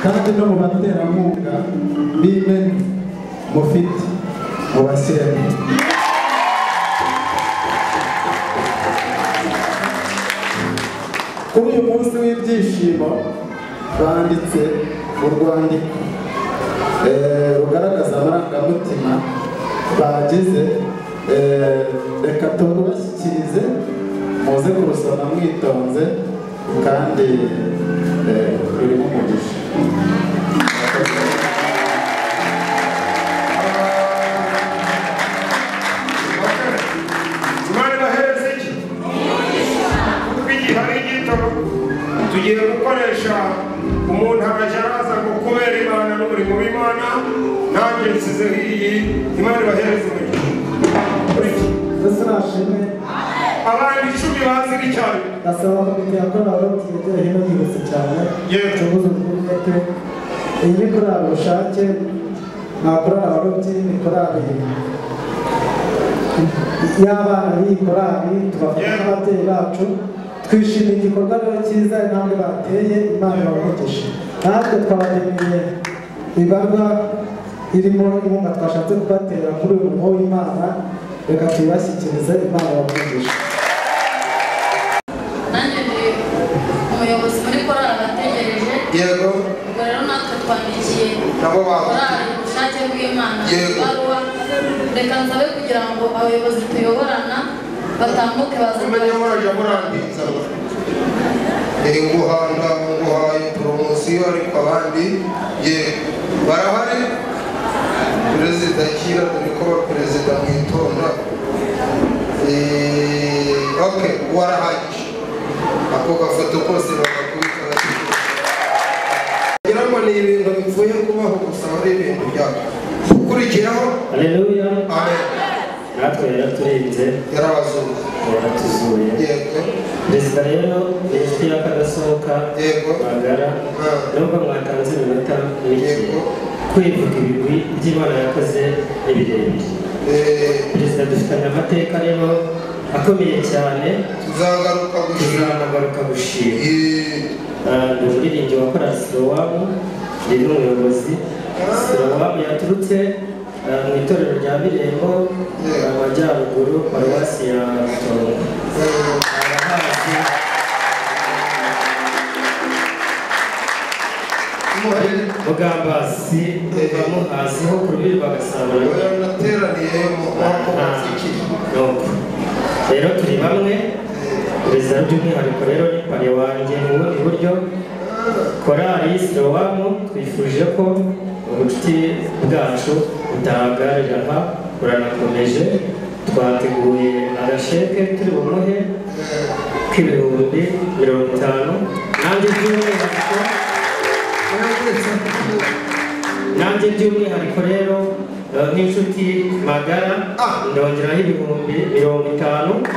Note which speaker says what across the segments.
Speaker 1: kandi no mu baterankunga b'imena mufite mu basiremu. Kuri uyu munsi w'ibyishimo banditse mu rwandiko rugaragaza amarangamutima bagize, reka tubashyikirize muze kurusoma mwitonze kandi rurimo umugisha.
Speaker 2: Tugiye gukoresha umuntu abajaraza ngo kubera Imana n'umurimo w'Imana, nanjye nsizeho iyi Imana ibahereze umugisha. Abandi 10 bazi n'icyayi
Speaker 1: ndasaba komite yakora abatigeze hino yibutse cyane tubuze ubwete iyi ni korali ubushake, nta korali abarobyi, ni korali y'abana b'iyi korali tubafata n'ababyeyi bacu. Twishimiye igikorwa rero cyiza intambwe bateye, Imana ibamugishe. Natwe twabageneye ibarwa irimo inkunga twashatse kubatera kuri uyu murimo w'Imana, reka tuyibashyikirize, Imana ibamugishe.
Speaker 3: Nanjye ndi umuyobozi muri korali abategereje.
Speaker 2: Yego.
Speaker 3: Ubwo rero natwe twandikiye korali ubushake bw'Imana ibaruwa, reka nsabe kugira ngo abayobozi tuyoborana batambuke baze
Speaker 2: muranditsa nguhaye poromosiyo, ariko abandi barahari. Perezida Kira dore ko perezida mwitonda warahagije ako gafoto kose bagakubita kugira ngo ni ibintu bipfuye kubaho gusa ari ibintu byakurikiraho.
Speaker 4: Haleluya,
Speaker 2: amen.
Speaker 4: natwe yaraturinze
Speaker 2: yarabazungu
Speaker 4: yaratuzuye.
Speaker 2: Yego.
Speaker 4: Perezida rero inshuti y'akadasohoka magara, nubwo mwatanze iminota mike kwivuga ibigwi by'Imana yakoze ibirebire. Perezida dufitanye amateka rero akomeye cyane, tuzagaruka gushima. Ni umuririmbyi wa korali Silowamu, ndi n'umuyobozi. Silowamu yaturutse mu itorero rya Birembo amajyaruguru, paruwasi ya Rutongo. Arahazi Mugambazi, bamuhaziho ku rubibi bagasabana. Rero turi bamwe. Perezida by'umwihariko rero ni pare wanjye mu bundi buryo. Korali Silowamu twifuje ko ubucuti bwacu butahagararira aha, buranakomeje. Twateguye agasheke turi bumuhe k'ibihumbi 50. Nanjye by'umwihariko rero n'inshuti magara ndongeraho ibihumbi 50.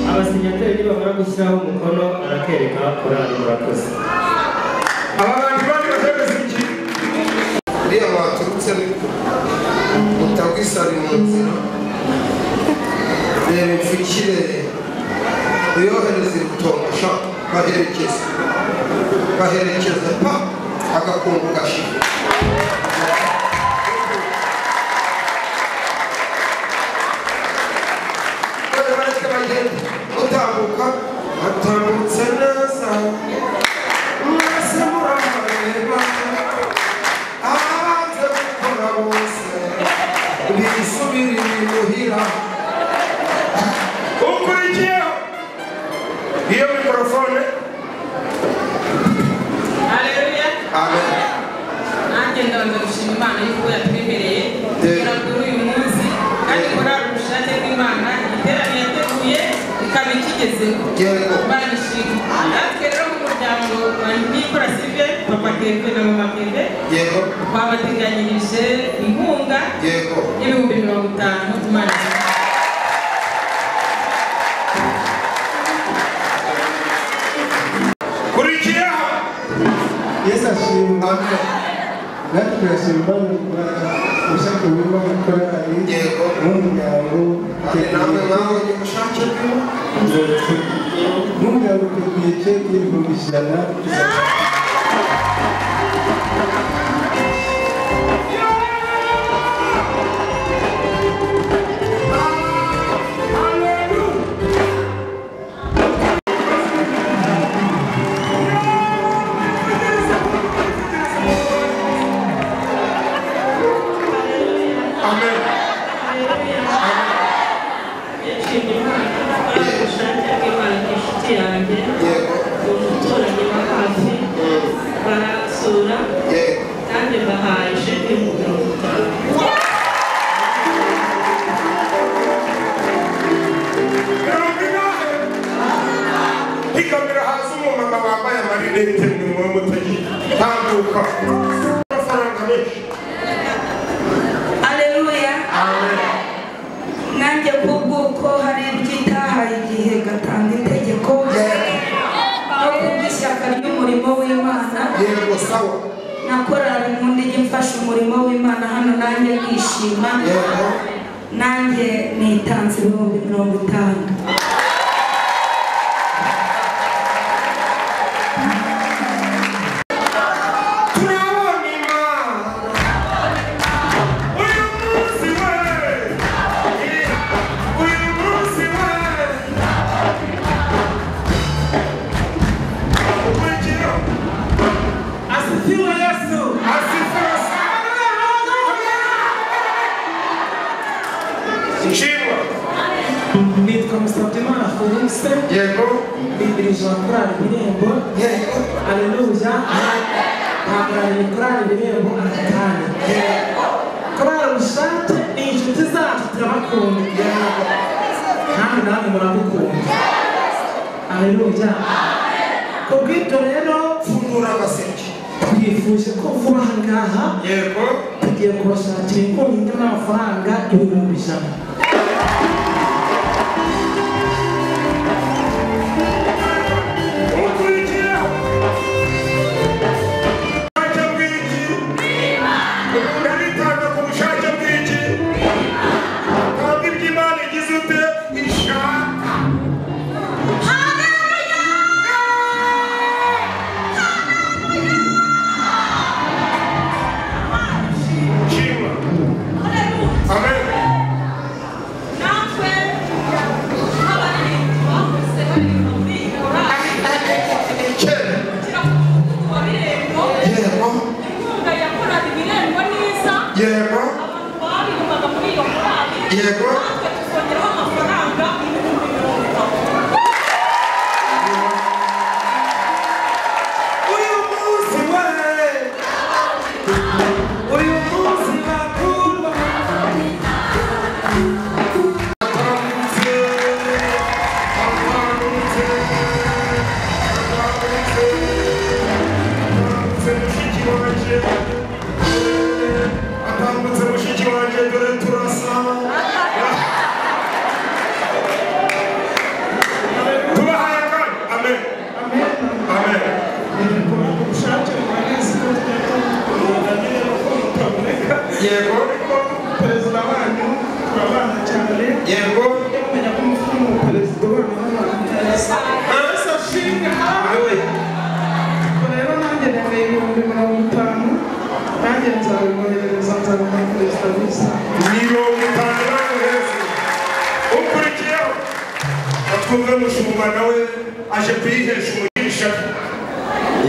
Speaker 4: Abasinyateri bamara gushyiraho umukono arakereka korali. Murakoze.
Speaker 2: Abantu bari bahereza iki uriya waturutse utagwisari mu nzira, reba imfukire uyohereza Rutongo baherekeza pa agakungu gashira. Atambutse neza mwese muramareba, abanze gukora bose bisubira imuhira. Ukurikiyeho iyo mikorofone. Haleluya, amen.
Speaker 5: Kevin na mama Kevin.
Speaker 2: Yego.
Speaker 5: Twabateganyirije inkunga.
Speaker 2: Yego.
Speaker 5: Y'ibihumbi 50 tumanitse.
Speaker 2: Kurikiya.
Speaker 1: Yesu ashimwe.
Speaker 2: Amen.
Speaker 1: Natwe turashimira ubushake burimo gukora ari n'umuryango
Speaker 2: namwe mwabonye ubushake
Speaker 1: n'umuryango uteguye keke y'ibihumbi 100.
Speaker 6: Nanjye nitanze 50.
Speaker 2: Yego.
Speaker 1: Bidirije korali Birembo.
Speaker 2: Yego.
Speaker 1: Aleluya. Hagarariye korali Birembo aratani. Korali Ubushake ni inshuti zacu turabakunda. Namwe namwe muramukunda. Aleluya. Kubw'ibyo rero
Speaker 2: fungura agaseke.
Speaker 1: twifuje ko vuba aha ngaha tugiye kubashakira inkunga n'amafaranga 100,000.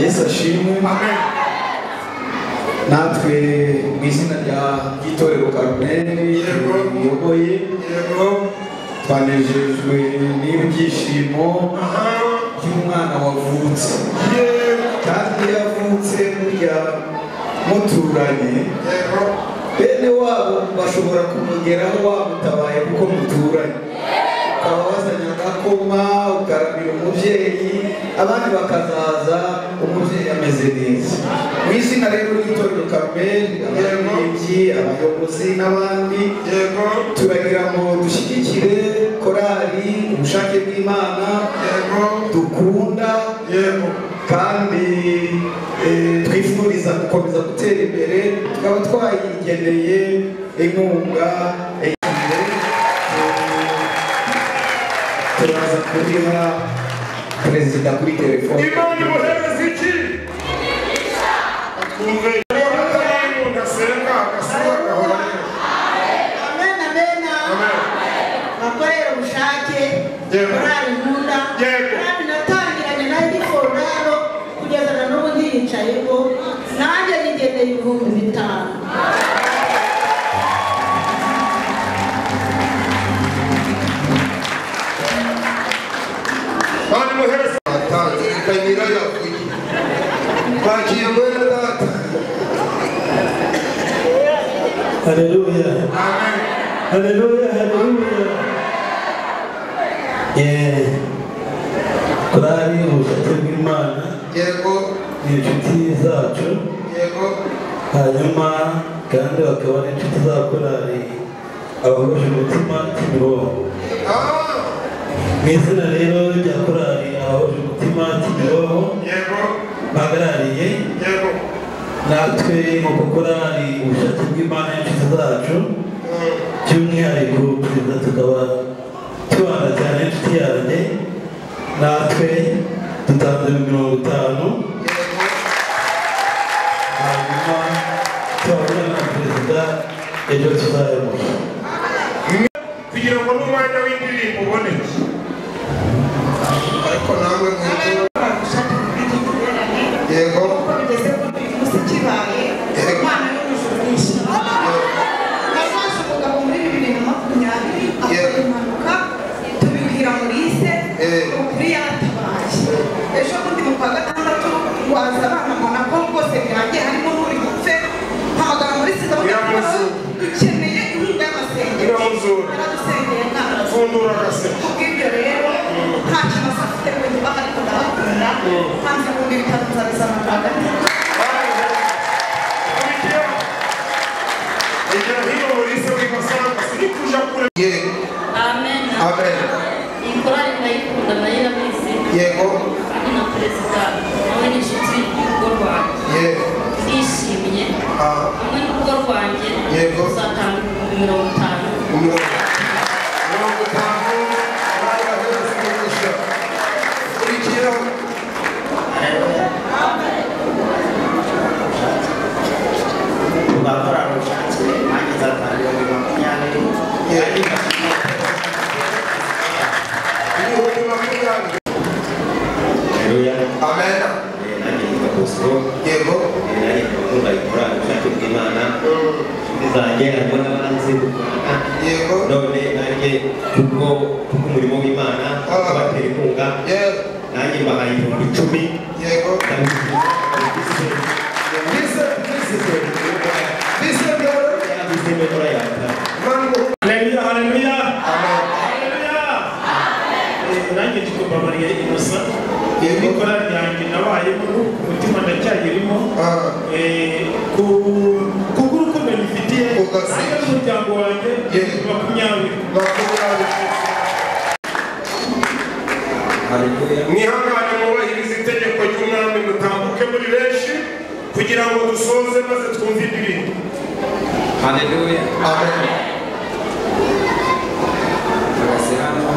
Speaker 7: Yesu ashimwe.
Speaker 2: Amen.
Speaker 7: Natwe mu izina ry'itorero Karumeli muyoboye twanejejwe n'ibyishimo by'umwana wavutse kandi yavutse burya muturanye bene wabo bashobora kumugeraho wamutabaye kuko muturanye ukaba wazanye agakoma ukaramira umubyeyi abandi bakazaza umubyeyi ameze neza mu izina rero ry'itorero Karumeli abaririmbyi abayobozi n'abandi turagira ngo dushyigikire korali ubushake bw'Imana dukunda kandi twifuriza gukomeza gutera imbere tukaba twayigeneye inkunga turaza kuriha perezida kuri telefone
Speaker 8: Imana imuhereza iki? Twumve ndasenga agasura gahora
Speaker 9: Amen, amen. Bakorera ubushake korali nkunda kandi natangiranye na Edifondano kugeza na n'ubu ndiyicayeho nanjye nigendeye 5,000.
Speaker 8: Imana imuhereza
Speaker 2: kanyira yavuye bagiye mwene data
Speaker 1: Haleluya.
Speaker 8: Amen.
Speaker 1: Haleluya, haleluya. Korali ubushake bw'Imana
Speaker 2: yego
Speaker 1: ni inshuti zacu
Speaker 2: yego
Speaker 1: hanyuma kandi bakaba n'inshuti za korali abahuje umutima Kimironko. Mu izina rero rya korali abahuje umutima Kimironko bahagarariye natwe nk'uko korali ubushake bw'Imana n'inshuti zacu by'umwihariko perezida tukaba tubana cyane inshuti yanjye natwe dutanze 50 hanyuma turabona na perezida ejo tuzayamuha
Speaker 8: kugira ngo n'umwanya w'indirimbo uboneke
Speaker 2: ariko namwe mw'ijuru yego
Speaker 9: bigeze kuri uyu munsi kibaye Imana y'ijuru nishimye nafashe umugabo muri 2020 akora impanuka tubibwira Maurice ukuri yaratabaye ejo bundi mu kwa gatandatu waza abana mbona ko rwose birangiye harimo n'uri gupfe mpamagara Maurice dukeneye inkunga y'amasengero yaradusengeye
Speaker 8: fundura agaseke
Speaker 9: kubw'ibyo rero nta kintu afite ngo tubahe ariko ndabakunda hanze ibihumbi 5 nzabizana hagati
Speaker 3: Amen.
Speaker 2: Amen.
Speaker 3: Iyi korali ndayikunda nayo irabizi.
Speaker 2: Yego.
Speaker 3: Kandi na perezida nawe ni inshuti y'urugo rwanjye. Ndishimye. Hamwe n'urugo rwanjye tuzatanga 50,000.
Speaker 10: Tugakora ubushake nanjye nzatanga 20,000. Haleluya.
Speaker 2: Amen.
Speaker 10: Nanjye nitwa Bosco.
Speaker 2: Yego.
Speaker 10: Nanjye nkunda ikora ubushake bw'Imana. Nizanjye harimo n'abanzi gukorana.
Speaker 2: Yego.
Speaker 10: None nanjye kubw'umurimo w'Imana kubatera inkunga. Nanjye mbahaye 10,000.
Speaker 2: Yego.
Speaker 8: Haleluya, haleluya. Haleluya. Nanjye tukubabariye inosa. Iyi korali yanjye nabayemo umutima ndacyayirimo. Kubw'urukundo ngifitiye n'umuryango wanjye 20. Mwihangane mwubahirize itegeko ry'umwami mutambuke muri benshi kugira ngo dusoze maze twumve indirimbo.
Speaker 10: Haleluya.
Speaker 2: Amen.
Speaker 10: Agasirano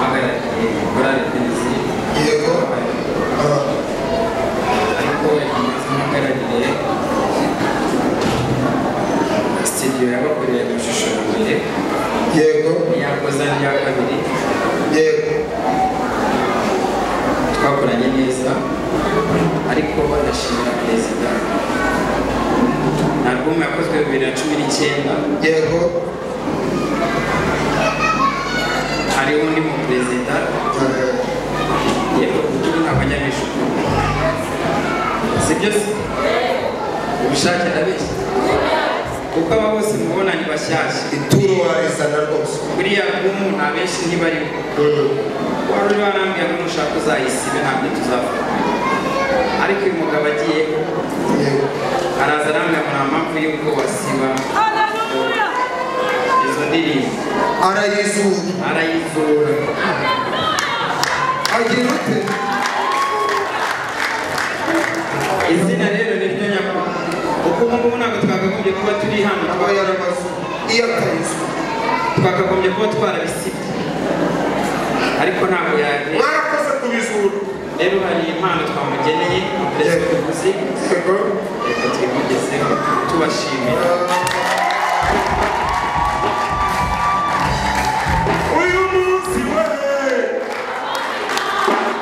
Speaker 10: agaragaye korali Penisi.
Speaker 2: Yego.
Speaker 10: Ariko agaragaye studio yabakoreye amashusho mbere.
Speaker 2: Yego.
Speaker 10: Yakoze ya kabiri.
Speaker 2: Yego.
Speaker 10: Twakoranye neza ariko ndashimira perezida. Album yakozwe 2019.
Speaker 2: Yego.
Speaker 10: Hari undi mu perezida. Yego kuko ntabanyamisho. Sibyo ubushake ndabizi.
Speaker 11: kuko aba bose mubona ni bashyashya
Speaker 2: ituro warizana rwose
Speaker 11: buriya umuntu abenshi ntibari wari uri warambwira ngo nushaka uzayisibe ntabwo tuzafata ariko uyu mugabo agiye araza arambwira ngo nta mpamvu y'uko wasiba izo ndirimbo arayizura
Speaker 2: agira ute
Speaker 11: izina rero ni ryo nyakuri kuko ubu ngubu ntabwo twakagombye kuba turi hano twakagombye kuba twarabisibye ariko ntabwo yaje
Speaker 8: mwarakoze kubizura
Speaker 11: rero hari impano twamugeneye ndetse tuguzi reka twimugezeho tubashimira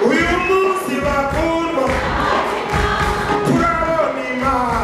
Speaker 8: uyu munsi bakundwa turabona Imana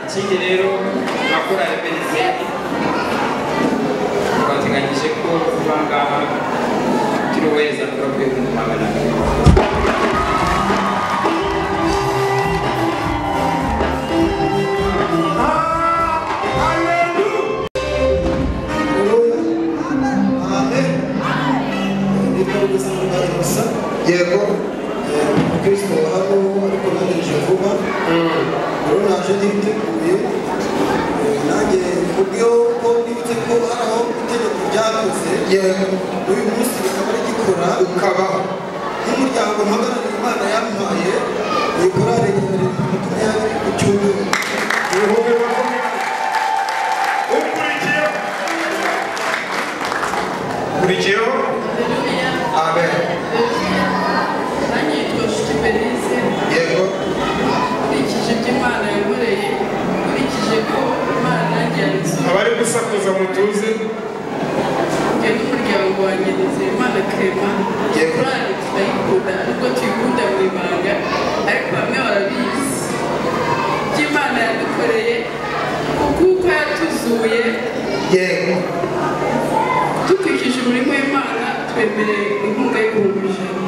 Speaker 11: ikindi rero akora reperizenti twateganyije ko vuba ngaha turi weza turabwiye ku magana
Speaker 2: yego Kristo hano ariko naje vuba rero naje nditeguye nanjye kubyo ko nibutse ko haraho itegeko ryakoze yego uyu munsi bikaba rigikora ukabaho n'umuryango mpagarariye Imana yampaye ni korali makumyabiri ku cyumweru
Speaker 8: ukurikiyeho
Speaker 2: amen
Speaker 12: yego nkurikije ibyo Imana yankoreye nkurikije ko Imana nanjye yabisohoye
Speaker 8: abari gusakuza mutuze
Speaker 12: njye n'umuryango wanjye nizeye Imana Clement korali turayikunda ariko tuyikunda mu ibanga ariko bamwe barabizi ibyo Imana yadukoreye kuko yatuzuye
Speaker 2: yego
Speaker 12: dukurikije umurimo w'Imana twemereye inkunga y'ibihumbi ijana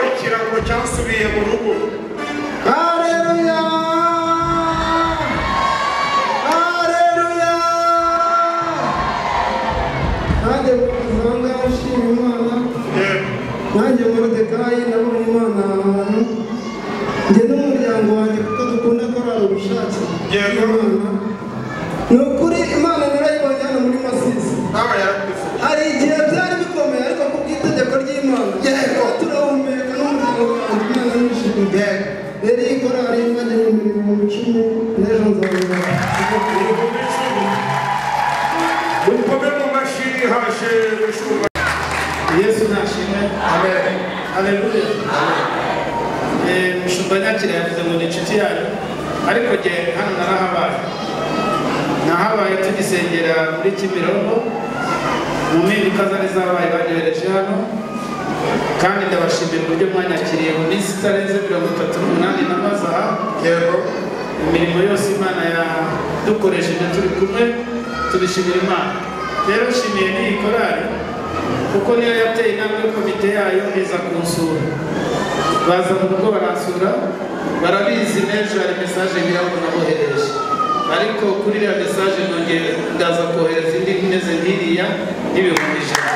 Speaker 8: ikirango cyasubiye mu rugo
Speaker 1: Haleluya Haleluya nanjye muvanga nshima Imana nanjye Moridekayi nabonye Imana ahantu njye n'umuryango wanjye kuko dukunda korali ubushake bw'Imana ni ukuri Imana narayibonye hano muri Masisi hari igihe byari bikomeye ariko ku bw'itegeko ry'Imana yego turahumeka n'umuryango wanjye Imana nishimiye rero iyi korali imajye mu mirimo 10 n'ejo nzabona
Speaker 8: ukome mu mashini hashe gushumba
Speaker 13: Yesu nashimwe amen haleluya mushumba nyakira yavuze ngo ni inshuti yanyu ariko jye hano nahabaye tugisengera muri Kimironko mu mpinduka zari zabaye banyohereje hano kandi ndabashimira uburyo mwanyakiriye mu minsi itarenze 38 namaze aha
Speaker 8: yego
Speaker 13: imirimo yose Imana yadukoresheje turi kumwe tubishimira Imana rero nshimiye n'iyi korali kuko niyo yateye intambwe komite yayo iza kunsura baza mu rugo baransura barabizi n'ejo hari mesaje ngira ngo nabohereje ariko kuri iriya mesaje nongeye ndaza kohereza indi imeze nk'iriya y'ibihumbi ijana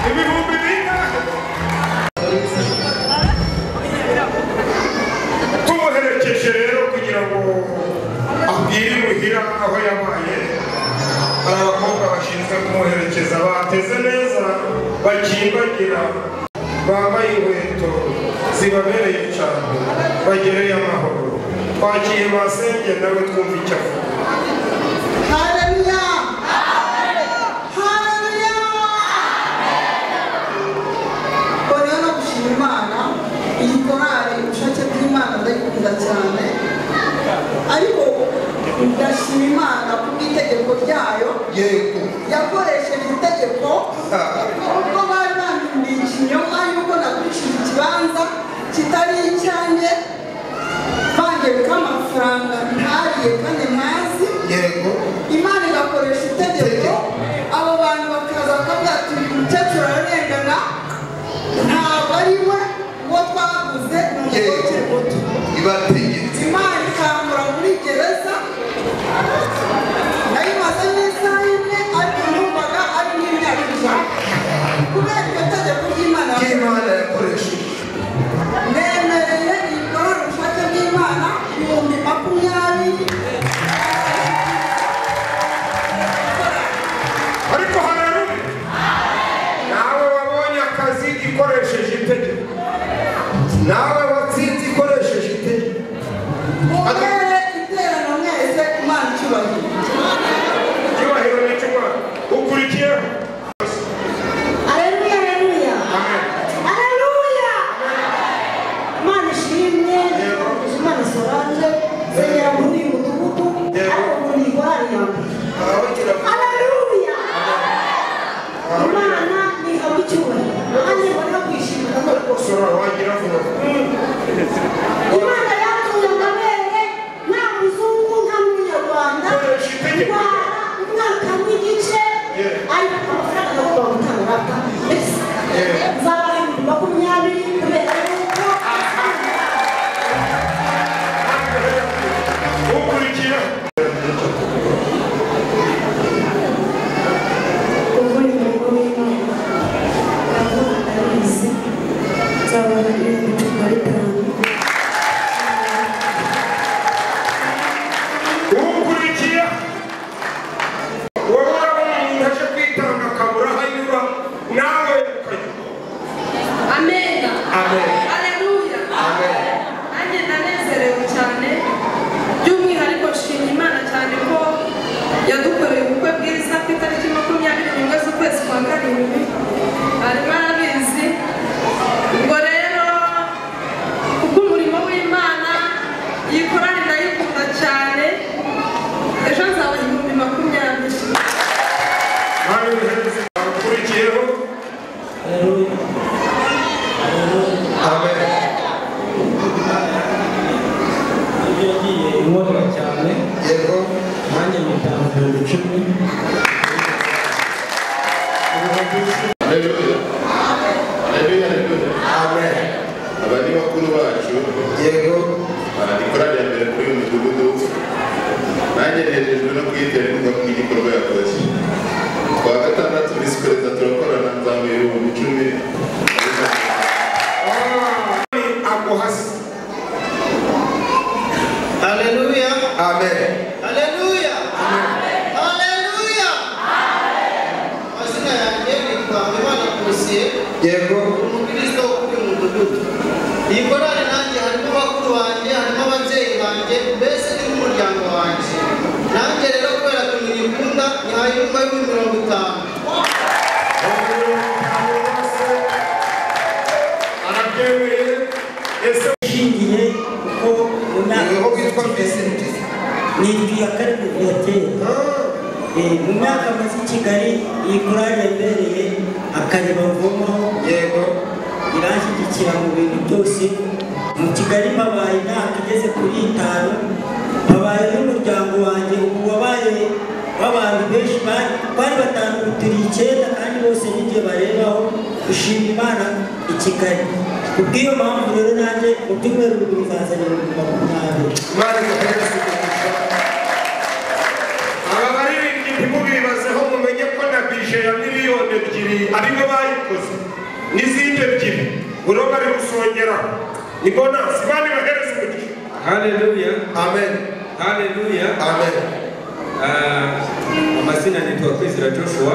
Speaker 8: ibihumbi bingahe tumuherekeje rero kugira ngo abwire imuhira aho yabaye hari abakobwa bashinzwe kumuherekeza bateze neza bakimbagira bambaye inkweto zibabereye cyane bagereye amahoro twagiye basenge nawe twumva icyo avuga
Speaker 9: Haleluya Haleluya yayo yakoresheje itegeko ubwo bari bambimbiye ikinyoma yuko nagurishije ikibanza kitari icyanjye bangereka amafaranga ntariye kandi ntazi Imana igakoresha itegeko abo bantu bakaza bakavuga ati uyu mukecuru ararengana ntabwo ari we uwo twaguze ni umugore muto Imana ikangura muri gereza nayimaze n'isaha imwe ariko numvaga ari n'imyaka ijana kubera iryo tegeko ry'Imana yakoresheje nemereye ibikorwa ubushake bw'Imana 2020
Speaker 8: ariko haleluya nawe wabonye akazi ikoresheje itegeko nawe watsinze ikoresheje itegeko
Speaker 9: mubere iterano mwese Imana
Speaker 8: icyubahiro ni cy'Imana ukurikiyeho
Speaker 14: Haleluya, haleluya. Haleluya. Imana ishimwe, Imana Solange, Senya muri mudugudu, ariko muri korali yawe. Haleluya. Imana ni abicyubahiro. Nanjye mbona kwishimira ko Imana yatuye amabere nta muzungu nta munyarwanda ndwara umwaka w'igice ariko amafaranga yo gutanga nzaba 2020 kubera yuko
Speaker 8: ukurikira
Speaker 14: ubundi mu w'Imana ndabizi nzaba 2025
Speaker 8: ukurikiye wowe urabona umuntu aje kwitanga akabura hanyura nawe
Speaker 12: Amen.
Speaker 8: Amen.
Speaker 12: Haleluya.
Speaker 8: Amen.
Speaker 12: Nanjye ndanezerewe cyane by'umwihariko nshimye Imana cyane ko yadukoreye ubukwe bwiza ku itariki 21 z'ukwezi kwa karindwi arimo arabizi ubwo rero kubw'umurimo w'Imana iyi korali ndayikunda cyane ejo nzaba 2020
Speaker 8: ukurikiyeho
Speaker 1: Amen. Ibyo ngiye inkorora cyane nanjye mitangira 10
Speaker 15: Haleluya. Haleluya, haleluya. Amen. Abandi bakuru bacu baradi korali ya mbere kuri uyu mudugudu nanjye nejejwe no kwitera inkunga ku gikorwa yakoze kwa gatandatu visi perezida turakorana nzamuye 10,000
Speaker 8: aguhasi
Speaker 7: Haleluya.
Speaker 8: Amen.
Speaker 7: Haleluya. Haleluya. Mazina yanjye nitwa Imana Kusiye. Umukristo uri mu mudugudu. Iyi korali nanjye harimo bakuru banjye, harimo ababyeyi banjye, mbese ni nk'umuryango wanjye. Nanjye rero kubera ko nyikunda nyahaye inkunga y'ibihumbi 50.
Speaker 8: arabyemeye ese
Speaker 16: ishingiye kuko mu myaka nitwa akarere viateur mu myaka amaze i Kigali iyi korali yabereye akareba mvomaho iranshyigikira mu bintu byose mu Kigali mpabaye imyaka igeze kuri 5 mpabaye n'umuryango wanjye ubu wabaye w'abantu benshi bari 5 turi 9 kandi bose n'igihe barebaho gushima Imana i Kigali kubw'iyo mpamvu rero nanjye mu byumweru bibiri bizazanira 2020
Speaker 8: aba baririmbyi ntimubibazeho mumenye ko na bije ya 2 miliyoni aribo bayikoze n'izindi 2 buro bari gusongera ni bonasi bani bahereza umugisha.
Speaker 17: Haleluya.
Speaker 8: Amen.
Speaker 17: Haleluya.
Speaker 8: Amen.
Speaker 17: Amazina nitwa Kwizera Joshua.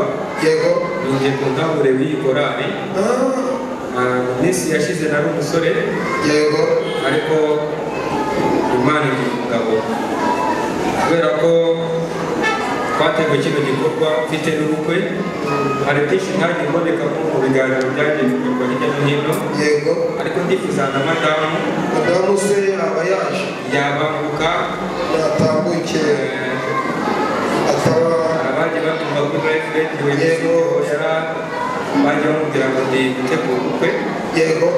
Speaker 17: Ninjye kuntambure w'iyi korali. Minsi yashize nari umusore. Ariko Imana ni umugabo. Kubera ko twateguye kino gikorwa mfite n'ubukwe hari byinshi ntagiye mboneka mu biganiro byagiye bikorwa hirya no hino ariko ndifuza na madamu
Speaker 2: se aba yaje
Speaker 17: yabanguka
Speaker 2: yatambuke
Speaker 17: araba radio yego yara baje bamubwira ngo ndi gutegura ubukwe
Speaker 8: yego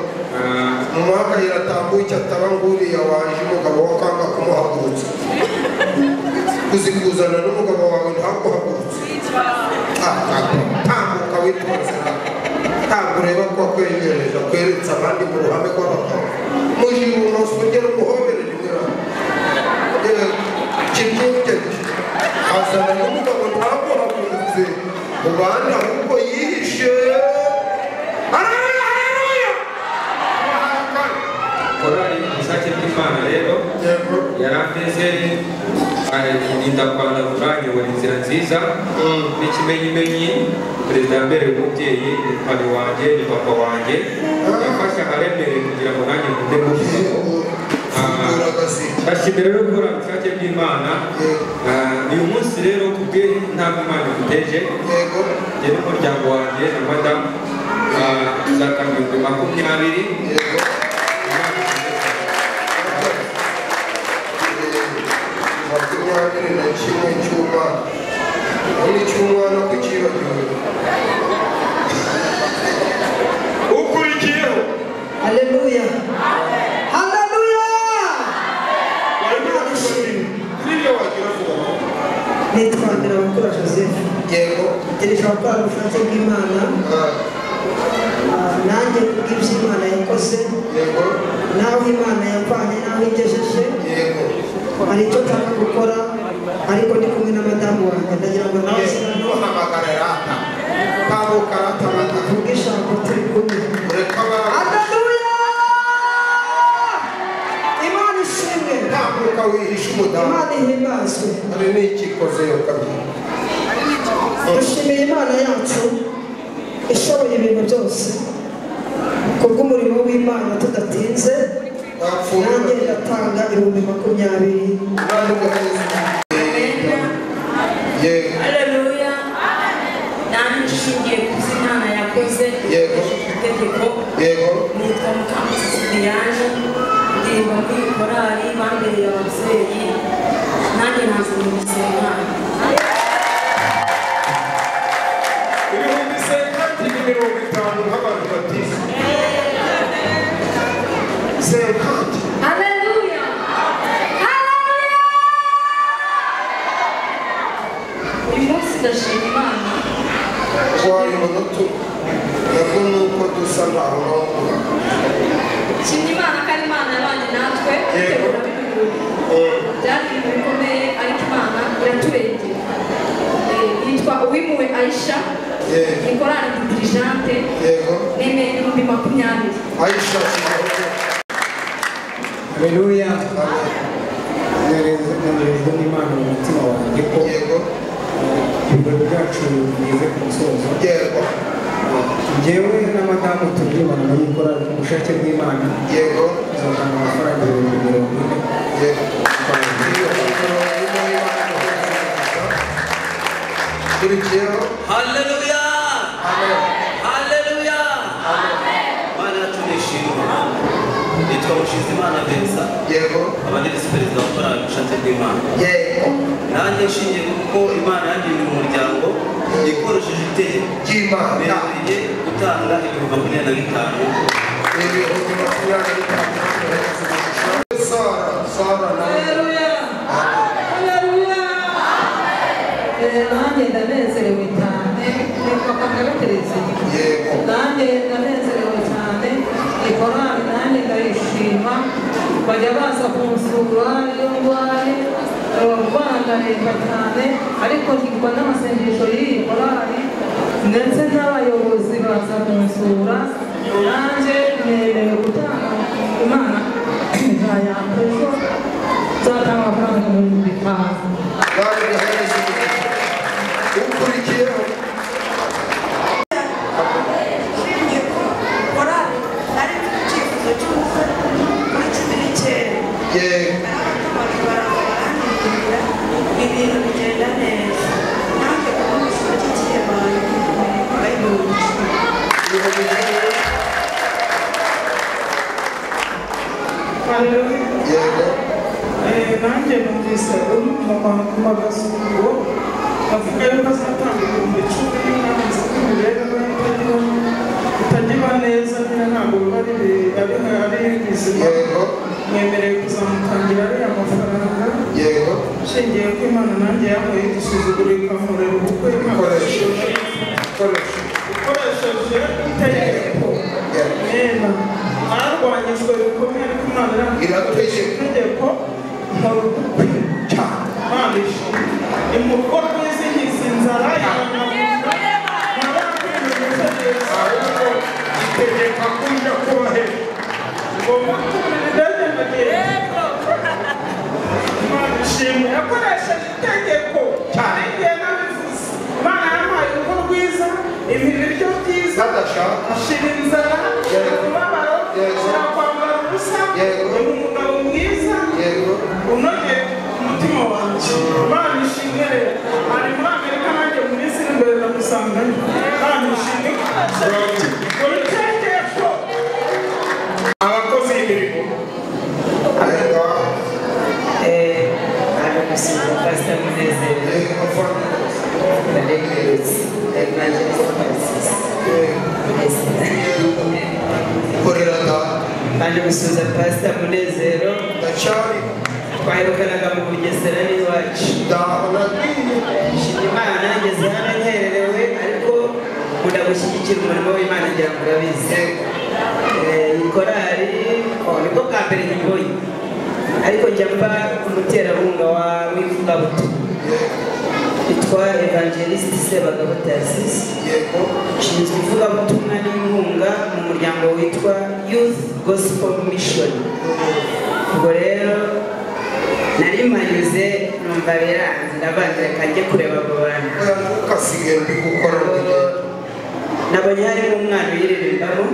Speaker 8: mu mwaka yaratambuye atabanguri yawaje umugabo wakanga kumuhagurutsa kuzikuzana n'umugabo wawe ntakuhagurutse tambuka witonze ntabwo ureba ko akwegereza kweretse abandi mu ruhame rw'abagabo mujije umunsi ugera umuhobere rimwe kibyutse azana n'umugabo ntakuhagurutse mu bandi ahubwo yihishe
Speaker 17: korali ubushake bw'Imana rero yarameze indapanda kuranyobora inzira nziza n'ikimenyimenyi perezida mbere umubyeyi ni pari wanjye ni papa wanjye yafashe aharemereye kugira ngo nanjye mvuge mubigabo ndashimira rero gukora ubushake bw'Imana uyu munsi rero kubwe ntabwo Imana iguteje njye n'umuryango wanjye na madamu tuzatangira 20
Speaker 8: makumyabiri na kimwe cy'umwaka muri cy'umwana ku kibagiwe ukurikiyeho
Speaker 1: haleluya haleluya
Speaker 8: warimo gushimira n'ibyo wagira vuba
Speaker 1: nitwa Ndabakora Joseph
Speaker 8: yego
Speaker 1: dirije abakora ubushake bw'Imana nanjye kubw'ibyo Imana yakoze
Speaker 8: yego
Speaker 1: naho Imana yapfanye naho igejeje
Speaker 8: yego
Speaker 1: hari icyo nshaka gukora ariko ndi kumwe na madamu wanjye ndagira ngo nawe
Speaker 8: uhamagarira tambuka tambuka
Speaker 1: kubw'ijambo turi kumwe haleluya Imana ishimwe
Speaker 8: tambuka wihishe umudamu
Speaker 1: Imana ihimbazwe
Speaker 8: ari n'ikikoze yo kabiri
Speaker 1: dushimiye Imana yacu ishoboye ibintu byose kubw'umurimo w'Imana tudatinze nanjye ndatanga 20,000
Speaker 6: haleluya nanjye nshingiye ku byo Imana yakoze itegeko nitwa Mukamusisi Diane ndirimba muri korali bambereye ababyeyi nanjye nazanye Imana
Speaker 8: ibihumbi senkati n'imirongo itanu nk'abantu batize senkati
Speaker 6: haleluya uyu munsi ndashima Imana
Speaker 8: wayo umunota nabwo nuko dusa ntaho nawukura
Speaker 3: nshimye Imana ko ari Imana yabanye natwe dutegura byari ibintu bikomeye ariko Imana iraturengera yitwa Uwimuwe Aisha ni korali dirijante nemeye 20,000
Speaker 8: Aisha
Speaker 18: haleluya nerejwe n'Imana mu mutima wanjye ko ibirori byacu bigeze ku musozo njyewe na madamu turibana muri korali ku bushake bw'Imana tuzatanga amafaranga
Speaker 8: 40,000
Speaker 19: haleluya haleluya Mana tunishimye nitwa Mushizimana Vincent abandi visi perezida wa korali ubushake bw'Imana nanjye nshingiye kuko Imana yangiriye umuryango ikoresheje itegeko ry'Imana gutanga
Speaker 8: 25,000 Sara
Speaker 5: haleluya haleluya nanjye ndanezerewe cyane nitwa Kagame Teresa nanjye ndanezerewe cyane ikorali nanjye ndayishima bajya baza kumusura iyo ndwaye bandareba cyane ariko nkigwa n'amasengesho y'iyi korali ndetse n'abayobozi baza kumusura nanjye nemerewe gutanga Imana nzayampejo nzatanga amafaranga
Speaker 8: 50,000 ukurikiyeho
Speaker 9: ibintu bigenda neza nanjye kuba mushaka kibaye
Speaker 5: nanjye numvise umumama ku magasuro avuga yuko azatanga 10,000
Speaker 13: ikamurera ubukwe ikoresheje itegeko neza arwanyijwe bikomeye ariko Imana irategeka itegeko nkora ubukwe Imana ishimwe imurwa rw'izi inzara y'abanyamuryango ahubwo itegeka kuja kuba hejuru ngomba kuburira indege mugihe Imana ishimwe yakoresheje itegeko cyane igihe nabivuze Imana yampaye urugo rwiza ibiryo byiza ashira inzara umubabaro ashira kwambara ubusa umugabo mwiza unogeye umutima wanjye Imana ishimwe rero ari muri Amerika nanjye mu minsi iri imbere ndamusangayo Imana ishimwe buri tegeko
Speaker 8: abakozi b'imirimo
Speaker 20: aje gusiza Pastor Munezero aje gusuza Pastor Munezero twahirukanaga mu Bugesera n'iwacu Imana ngeze hano nkererewe ariko nkunda gushyigikira umurimo w'Imana ngira ngo urabizi korali nibwo bwa mbere nyibonye ariko njya mba umuterankunga w'ivugabutumwa yitwa Evangelist Sebagabo Tarcisse nshinzwe ivugabutumwa n'inkunga mu muryango witwa Youth Gospel Mission ubwo rero nari mpanyuze numva biranze ndabanza reka njye kureba abo bantu nabonye harimo umwana uyiririmbamo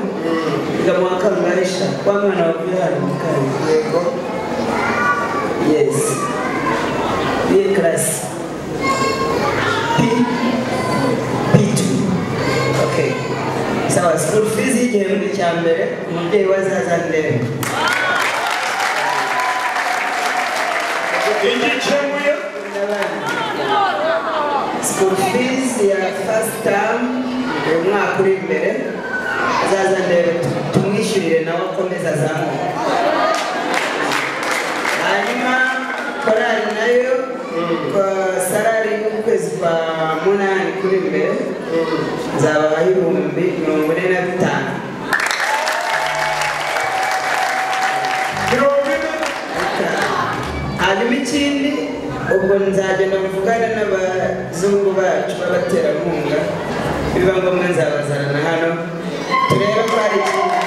Speaker 20: yiga mu wa kangahisha wa mwana wavuye hano mu kanya yes niyo karasi P2 okay sawa school fees y'igihembwe cya mbere umubyeyi wazaza ndebe
Speaker 8: igikemuye
Speaker 20: school fees ya first term umwaka uri imbere azaza ndebe tumwishyurire nawe akomeza azamuka hanyuma korali nayo salari y'ukwezi kwa 8 kuri imbere nzabaha 45,000 hanyuma ikindi ubwo nzagenda mvugana n'abazungu bacu b'abaterankunga biba ngombwa nzabazana hano turebe ko hari ikindi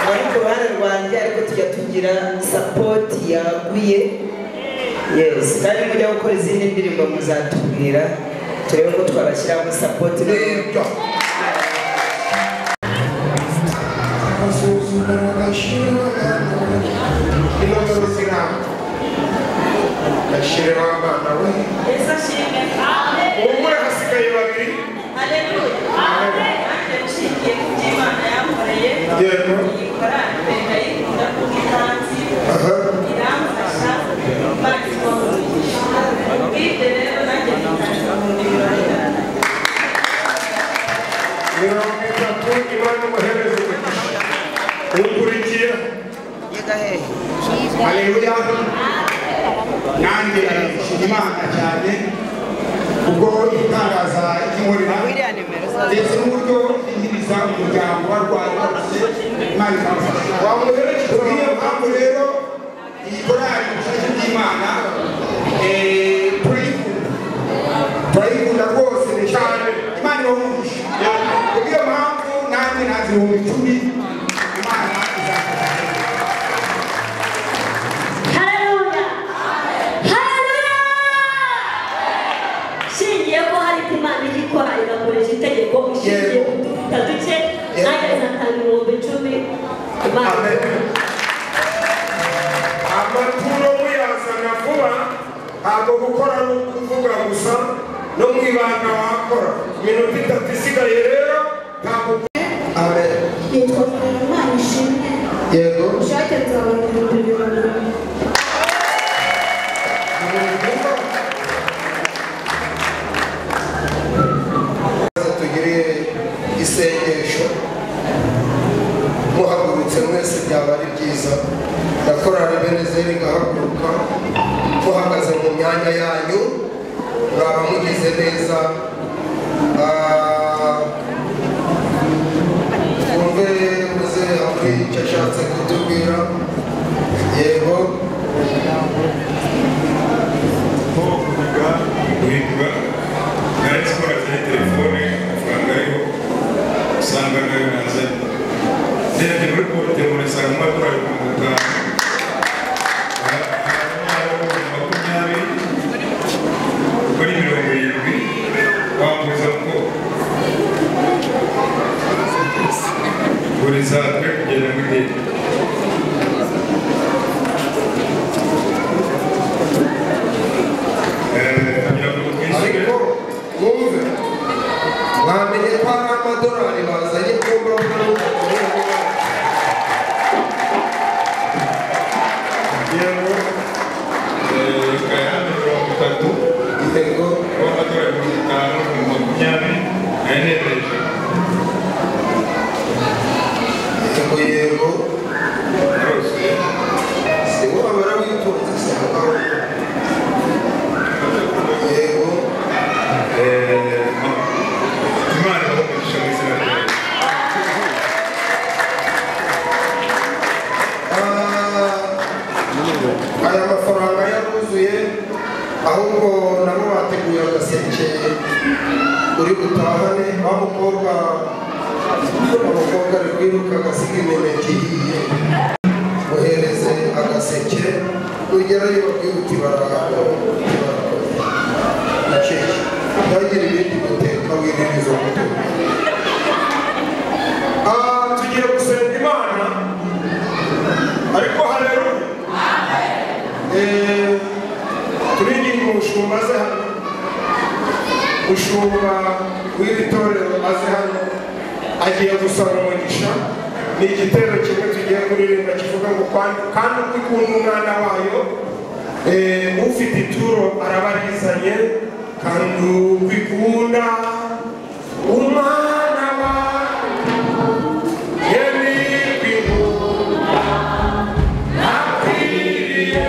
Speaker 20: abari ku ruhande rwanjye ariko tujya tugira sapoti yaguye yes kandi mujya gukora izindi ndirimbo muzatubwira turebe ko twabashyiramo sapoti n'ibyo
Speaker 8: inogoro ziramba gashire w'abana we umwe hasigaye babiri yego mirongo itatu Imana umuhereze umukurikiye haleluya nanjye Imana cyane ubwo itangaza ikimurira ndetse n'uburyo yinjiriza umuryango w'abarwayi bose Imana ikabafasha wamuherekeje niyo mpamvu rero iyi korali ubushake bw'Imana turayikunda rwose cyane Imana ibahumurisha kubw'iyo mpamvu nanjye nazi 10,000 Imana izafasha
Speaker 14: Imana igikora igakoresha itegeko ishingiye ku dufita duke nanjye nzatanga 10,000
Speaker 8: amaturo muyazana vuba ntabwo gukora no kuvuga gusa no mu ibanga wakora iminota 3 isigaye rero ntabwo amen
Speaker 14: yitwa Imana ishimwe
Speaker 8: yego
Speaker 14: ushake nzabona 2,000
Speaker 2: isengesho muhagurutse mwese byaba ari byiza na korali Benezeri gahaguruka myanya yanyu mwaba mugize neza umve uze hamwe icyo ashatse kutubwira yego
Speaker 8: guhindura ngaretse ko nateye telefone amafaranga ariho usanga nayo nazanye ndende muri kote muri saa amadorari kunguka kuri 70 wambuza ko buri saa twe kugenda mu ideni
Speaker 2: ariko mwumve mwamenye ko ari amadorari bazanye kumva
Speaker 8: yego kayane 30
Speaker 2: yego
Speaker 8: amadorari 50 ayenereje
Speaker 2: yego rwose si wowe barawitonze se yego
Speaker 8: imana bamugisha mu izina ryayo
Speaker 2: aya mafaranga yaruzuye ahubwo nabo bateguye agaseke uri butahane wa mukobwa ari kwiruka agasiga imineke ihiye muhereze agaseke ugerayo babwihuti ikeke ntagire ibindi guteka wiririza guteka
Speaker 8: tugiye gusenga imana ariko haleluya turiginga umushumba aze hano umushumba w'iri torero aze hano agiye gusaba umugisha ni igitero kimwe tugiye kuririmba kivuga ngo kandi ukunda umwana wayo ufite ituro arabarizanye kandi ukunda umwana wayo yeni kwihunda akwiriye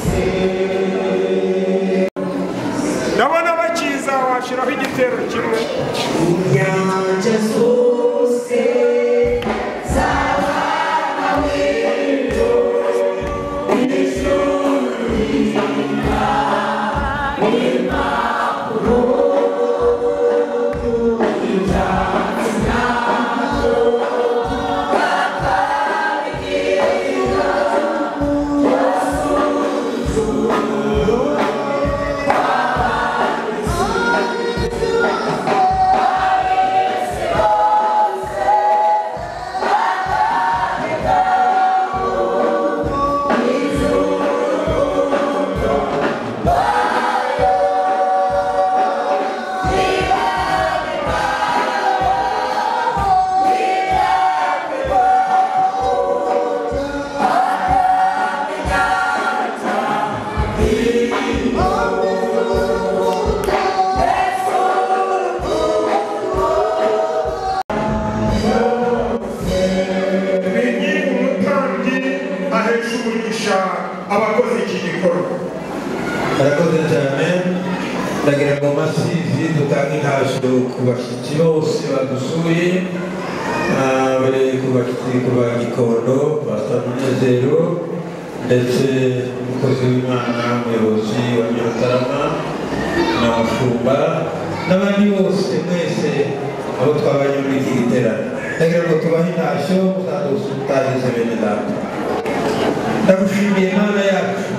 Speaker 2: Sim.
Speaker 8: igitero kimwe
Speaker 21: inyanja zose z'abana b'ijoro n'ijuru rihinda impapuro ibyatsi ntabwo bakabwira basuzuma
Speaker 8: abakoze iki gikorwa.
Speaker 22: Murakoze cyane, ndagira ngo masizi dutange intashyo ku bashyitsi bose badusuye, bari ku bashyitsi kuva Gikondo, Pastor Munezero, ndetse umukozi w'Imana, umuyobozi wa Nyarutarama, n'abashumba, n'abandi bose mwese abo twabanye muri iki giterane. Ndagira ngo tubahe intashyo muzadusutagize bene data. Ndagushimiye Mana yacu,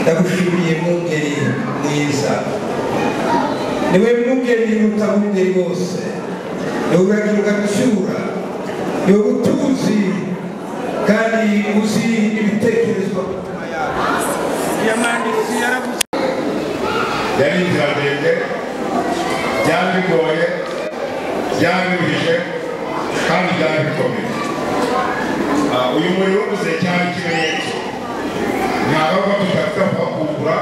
Speaker 22: ndagushimiye Mwungeri mwiza, niwe Mwungeri utabungeri bose, niwe uragira ugacyura, niwe utuzi kandi uzi n'ibitekerezo mu mitima yacu.
Speaker 8: Yamanditse yaravuze
Speaker 15: yari inzira ndende, byari bigoye, byari biruhije kandi byari bikomeye. Uyu muriro uvuze cyane ikimenyetso, ntabwo tudafite kuhakura,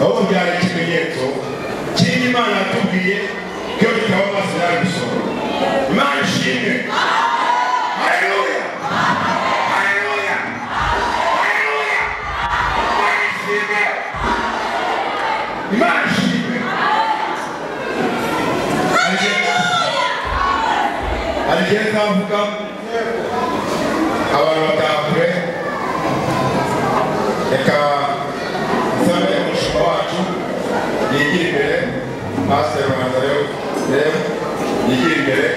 Speaker 15: ahubwo byari ikimenyetso cy'ibyo Imana yatubwiye ko tutaba amaso yari gusohora. Imana ishimwe. Haleluya. Haleluya. Haleluya. Imana ishimwe. Imana ishimwe. Aligenda avuga abantu batakure, reka nsabe umushumba wacu yigire imbere, Pastor Rwanda rero yigire imbere,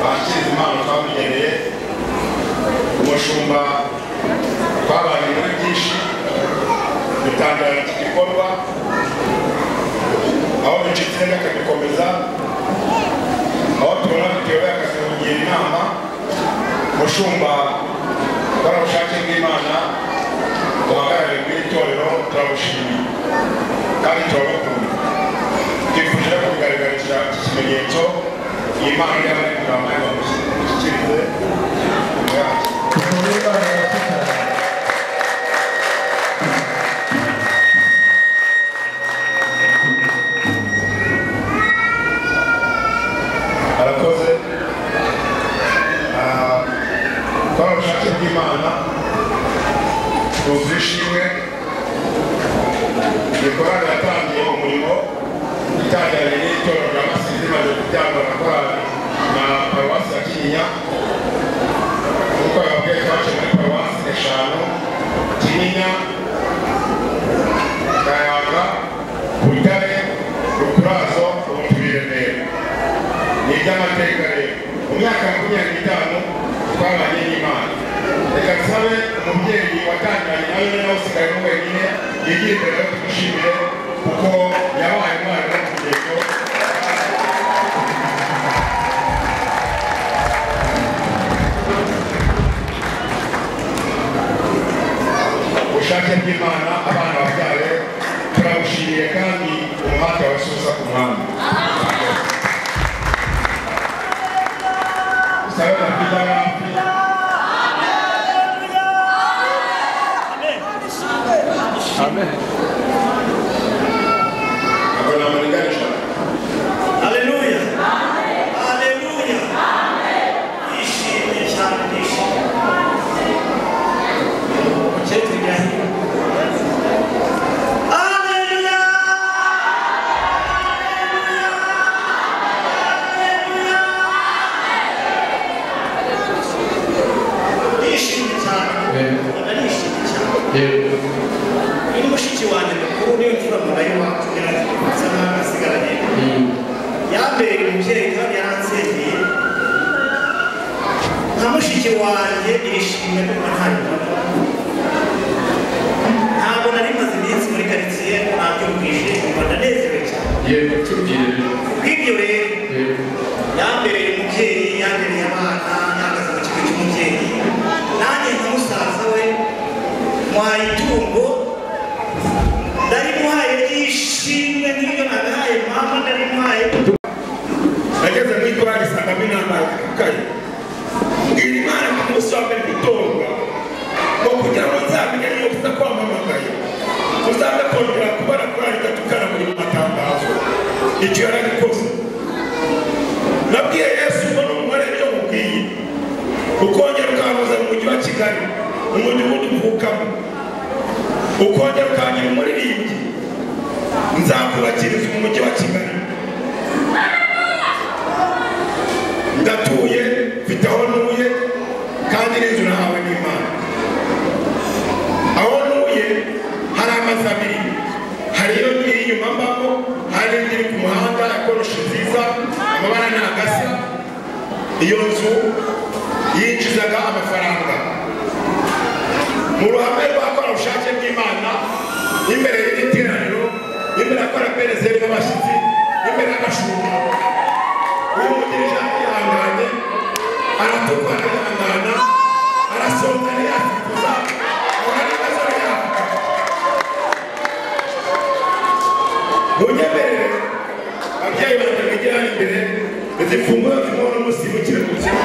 Speaker 15: bakiriza impano twamugeneye. Umushumba twabanye muri byinshi, dutangira iki gikorwa, aho ducitse akagikomeza, aho tubona bitewe akamugira inama. Mushumba kora ubushake bw'Imana, uhagarare mu itorero, turabushimiye kandi turabakunda. Twifuje kugaragaza ikimenyetso Imana y'abari kuramaye bamushyikirize arakoze. Kora ubushake bw'Imana, tuzi ishimwe. Korali yatangiye umurimo itangiranye n'itorero rya Masizi, imaze kubyagwa na korali na paruwasi ya Kinyinya. Nk'uko yababwiye, twaciye muri paruwasi eshanu: Kinyinya, Kayaga, Butare, Rukurazo, ubu turi Remera. Ni iby'amateka rero. Mu myaka 25 twabanye n'Imana. Reka nsabe umubyeyi watangiranye nawe nawe usigaye wenyine yigira imbere yo tumushimire kuko yabaye umwana wo ku rugendo. Ubushake bw'Imana abana babyaye turabushimiye kandi umuhate wasubiza ku mwami. Sabe na bidara Amen.
Speaker 21: Haleluya. Haleluya. Ishimye cyane ishimye. Haleluya. uyu mushiki wanjye mukuru niwe mfura mu nayo asa naho asigaranye yambereye umubyeyi kandi yaransengeye nka mushiki wanjye irishimye kuko ntabwo nari maze iminsi muri karitsiye ntabyo bwije ngo ndanezerewe cyane bw'ibyo rero yambereye umubyeyi yambereye abana yahagaze mu kigo cy'umubyeyi nanjye nka musaza we mwaye itungo ndarimuhaye ryishimwe nk'ibyo nagahaye mama ndarimuhaye
Speaker 8: nageze muri korali sangamo inama kaye mbwira imana ku munsi wa mbere gutorwa ngo kugira ngo nzamenye niyo kuza kwamamagaye uzabe kongera kubara korali gatukana muri matangazo icyo yaragikoze nabwiye yesu ngo n'umubare ibyo mubwiye ukongera ukamuza mu mujyi wa kigali umudugudu uvukamo ukongera ukangira umuririmbyi nzakubakiriza umujyi wa kigali ndatuye mfite aho ntuye kandi n'inzu nahawe n'imana aho ntuye hari amazu abiri hari iyo iri inyuma mbamo hari indi iri ku muhanda ikoroshi nziza amabara ni agasa iyo nzu yinjizaga amafaranga mu ruhame rwakora ubushake bw'imana imbere y'iteraniro imbere akora perezida y'abashyitsi imbere y'amashuri uyu mugirije yihanganye aratukwa arihangana arasonza ntiyafikuza ahora n'ibibazo ntiyafuka munyemerere ababyeyi banjye mwigira hano imbere izi mfunguro zirimo n'umusibukire mu buzima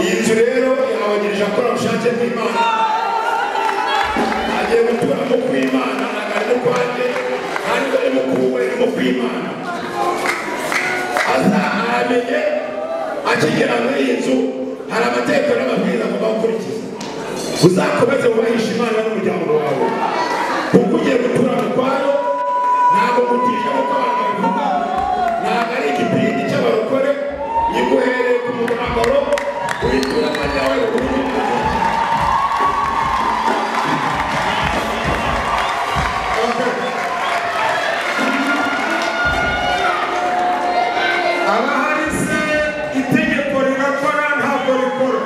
Speaker 8: iyi nzu rero yabagirije akora ubushake bw'imana agiye guturamo kw'imana agarimo kwanjye kandi barimo kuwurimo kw'imana azahamenye akigera muri iyi nzu hari amategeko n'amabwiriza agomba gukurikiza uzakomeze wubahisha imana n'umuryango wawe kuko ugiye gutura mu kwayo ntabwo mutije nk'uko abantu babivuga ntabwo ari igipindi cy'abarokore yiguhereye ku mugaragaro uyitura amajya yawe uburyo abahari se itegeko rirakora ntabwo rikora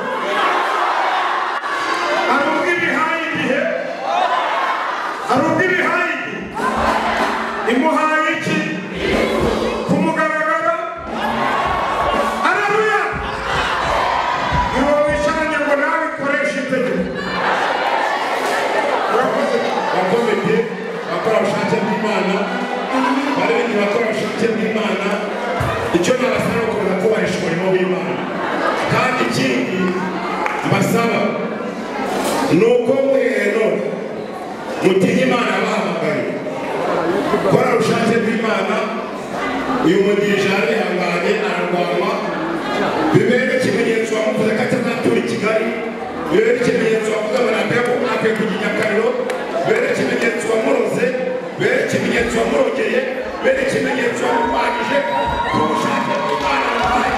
Speaker 8: hari ubwo ibihaye igihe hari ubwo ibihaye igihe imuhaye iki ku mugaragaro haleluya niwo wicaranye ngo nawe ikoresha itegeko wakoze pe bakora ubushake bw'imana barindi bakora ubushake bw'imana icyo nabasaba gukomeza kubahisha umurimo w'imana kandi ikindi mbasaba ni uko mwiheno mutinye imana yabahamagaye gukora ubushake bw'imana uyu mudirije arihanganye ararwanwa bibere ikimenyetso wamuvuze ko atazatura i kigali bibere ikimenyetso wavuze ngo nakwiye kujya i nyakariro bibere ikimenyetso wamuroze bibere ikimenyetso wamurogeye bibere ikimenyetso wamurwanyije ku bushake bw'imana wabaye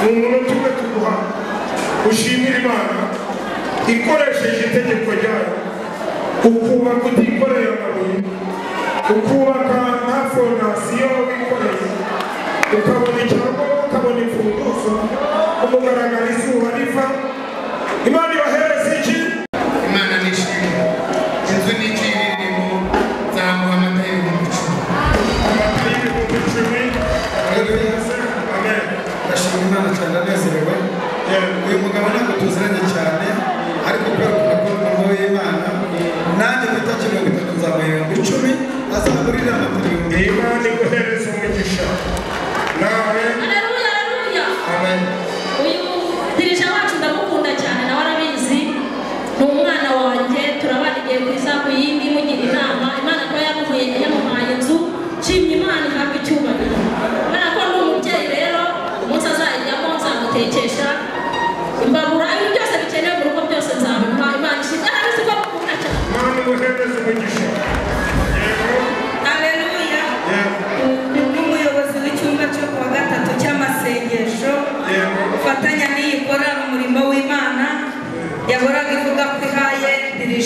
Speaker 8: umunota umwe tuguha ushimira imana ikoresheje itegeko ryayo ukubaka utikoreye amabuye ukubaka nta fondasiyo wikoreye ukabona icyangwa ukabona imfunguzo umugaragara izuba riva imana ibahereza iki
Speaker 4: imana nishimye inzu n'icyo iririmo nzamuha amata y'ibihumbi 10 ndashima imana cyane anezerewe uyu mugabo ntabwo tuziranye cyane ariko kubera ukuntu akora umurimo w'imana nanjye ku itariki 30 nzamuha ibihumbi 10 azamurira amata ibihumbi 10
Speaker 8: imana iguhereza umugisha nawe
Speaker 6: Haleluya, haleluya.
Speaker 4: amen
Speaker 6: Uyu dirija wacu ndamukunda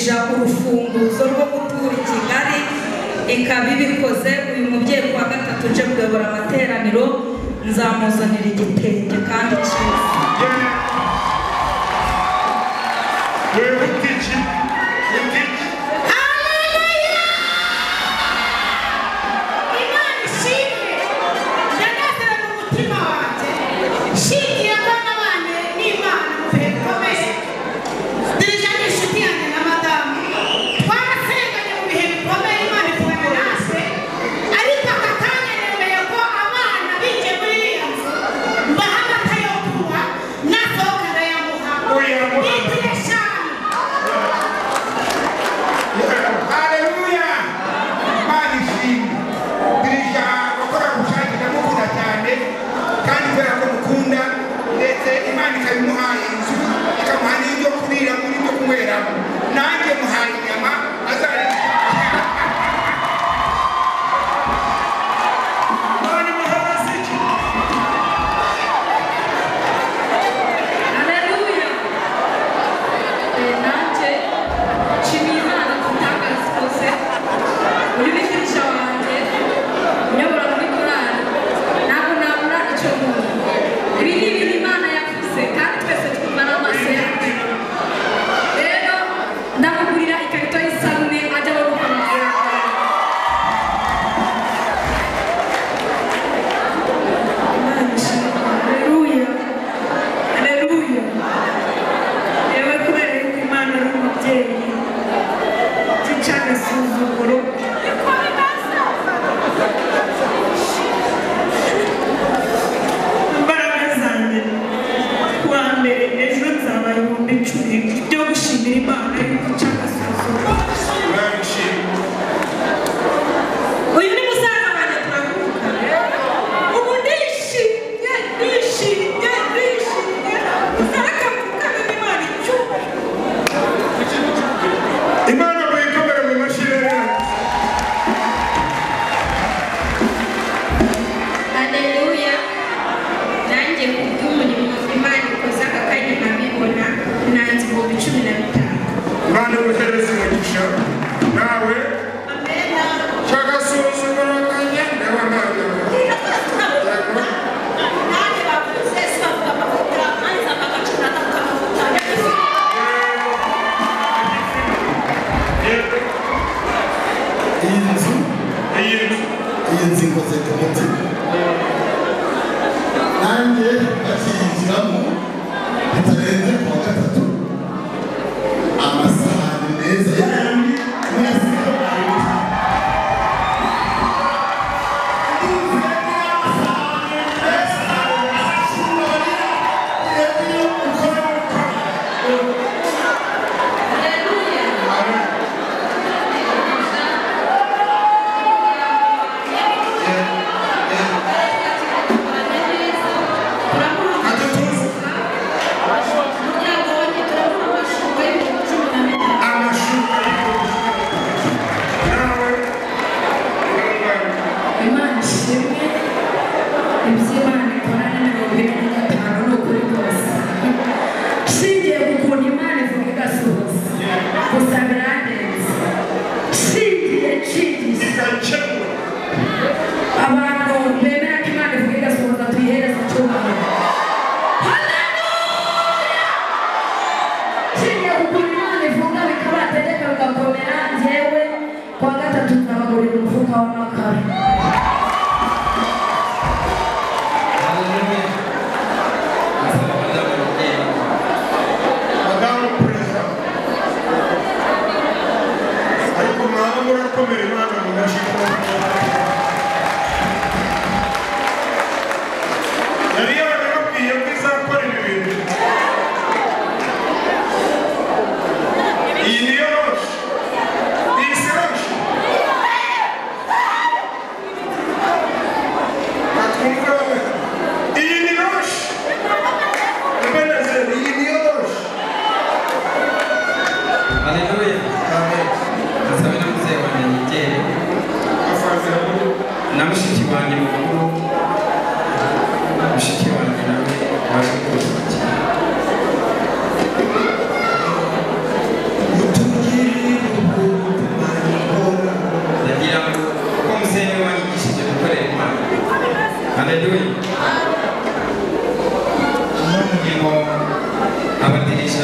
Speaker 10: ikamugurisha urufunguzo rwo gutura i Kigali, ikaba ibikoze. Uyu mubyeyi kuwa gatatu uje kuyobora amateraniro, nzamuzanira igitenge kandi cyiza.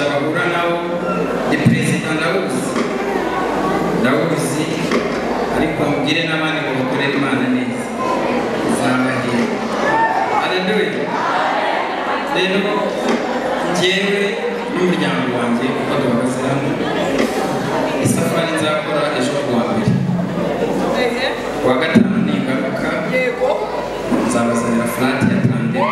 Speaker 17: umugisha bahura nawo ni perezida ndawuzi ariko mubwire n'abandi ngo bakorere Imana neza izabahira. Haleluya. Rero njyewe n'umuryango wanjye uko duhagaze hano isafari nzakora ejo kuwa mbere kuwa gatanu ningaruka nzabazanira flat ya tandem.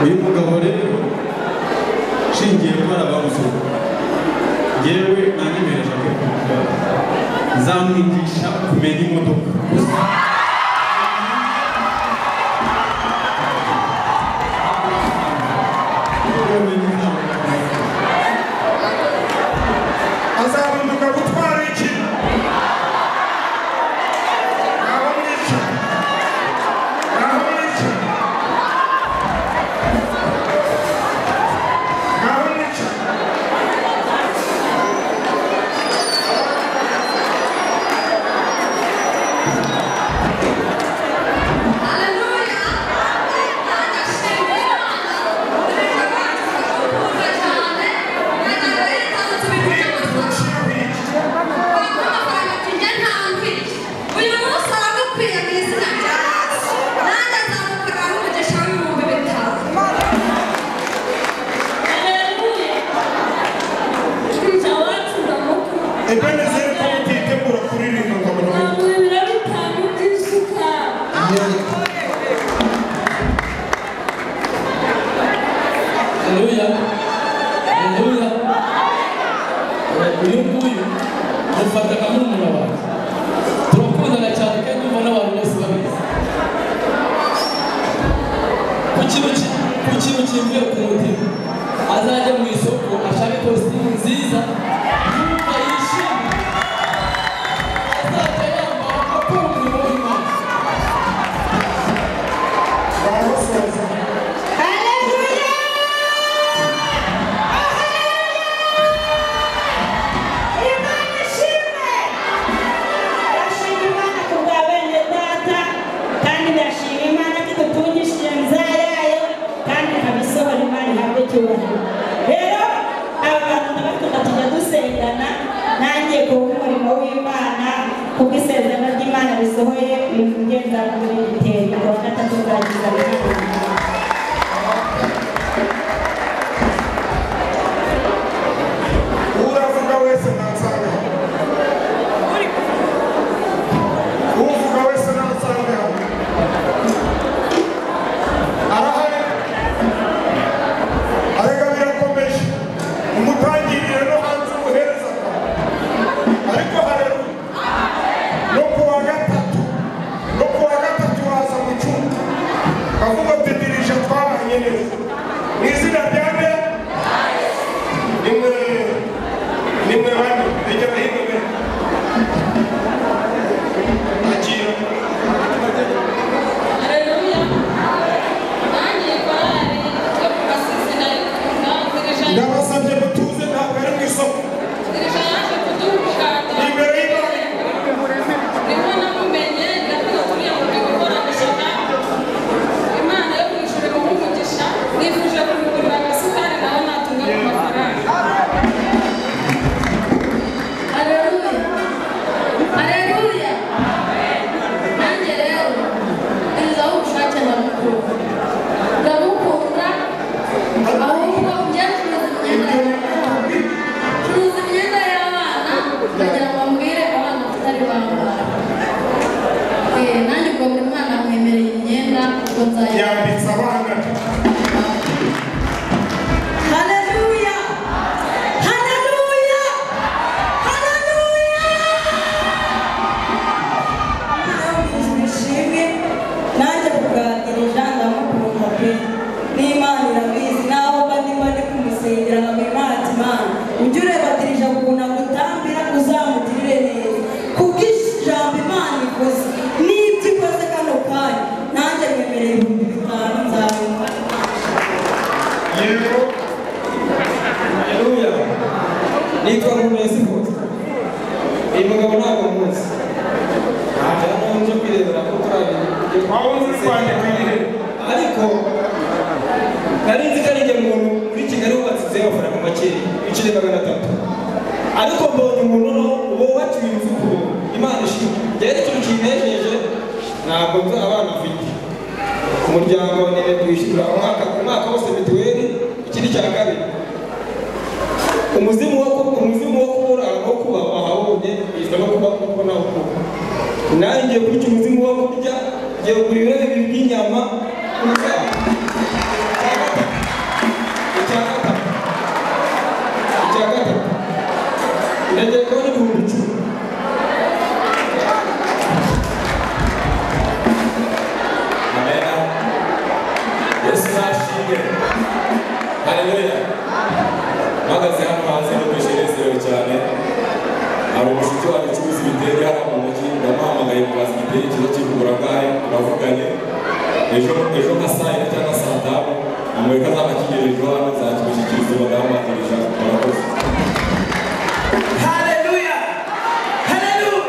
Speaker 11: uyu mugabo rero shingiye ko arabamusura yewe nanyemereje ko nzamwigisha kumenya imodoka gusa
Speaker 8: azabunduka gutwara iki
Speaker 11: uyu nguyu mufata kamurumuna wawe turakundana cyane kandi umva n'abantu bose babizi ku kintu kimwe ku mutima azajya mu isoko ashake kositimu nziza yumva yishimye azajya yambara akora umurimo w'Imana.
Speaker 12: rero abantu n'abakunda tujya dusengana nanjye ku murimo w'Imana kuko isezerano ry'Imana risohoye ibintu ngenda muri igitero ku wa gatatu nzagiza
Speaker 8: uravuga wese ntansanga uvuga wese ntansanga arahari arega birakomeje umutangirire no hanze umuhereza ariko harero no kuwa gatatu waza mu cyumba kavuga tedirije twabanye neza mu izina rya nde nimwe bane bijya bahino be akira ndabasabye mutuze ntabwo ari mu isoko imbere y'Imana
Speaker 6: niho namumenye ndakunda kuriya mugabo ukora gushyaka Imana yo mu ijuru imuha umugisha
Speaker 3: amatsiko nzajya
Speaker 8: yambitse abana
Speaker 10: Haleluya! Haleluya! Haleluya! Nishimye nanjye kuganirira ndamukunda pe n'Imana irabizi naho bandi bari kumusengera nkamenya ati Mana ujye urebatirije ukuntu agutambira uzamugirire neza kubw'ijambo Imana ikoze n'ibyo ikoze kano kanya nanjye mwemereye 5,000 nzabona.
Speaker 8: yego
Speaker 11: Haleluya. Nitwa Nkumesi Hose. Uyu mugabo ntabwo muzi. Ntabwo nje kwirebera ko turabiye.
Speaker 8: wawuzi kwandika ibihe
Speaker 11: Ariko nari nzi ko ari njye muntu muri Kigali wubatse inzu y'amafaranga makeya ibiciro 300. Ariko mbonye umuntu wubakiwe inzu ku Imana ishimwe. Rero ikintu kinejeje ntabwo nzi abana afite. Umuryango niwe kwishyura umwaka wose mituweli ikindi cya kabiri. Umuzimu wo kubura aho kuba wahawubye yitwa no kuba kubona uko. Nanjye kuri icyo umuzimu wo kurya ngiye kugura ibiro bibiri by'inyama icya gatatu ndagiye kubona 10,000.
Speaker 17: Amena. Yesu nashimwe. Haleluya. Magaze hano hanze no kwishirezerewe cyane. Hari umushuti wanjye ucuruza ibitenge hano mu mujyi ndamuhamagaye kubaza igitenge kizo kigura ngahe turavuganye. Ejo nka saa 4 cyangwa saa 5 amureka azaba akigejeje hano nzakibishyikiriza abadamu batirija murakoze.
Speaker 21: Haleluya! Haleluya!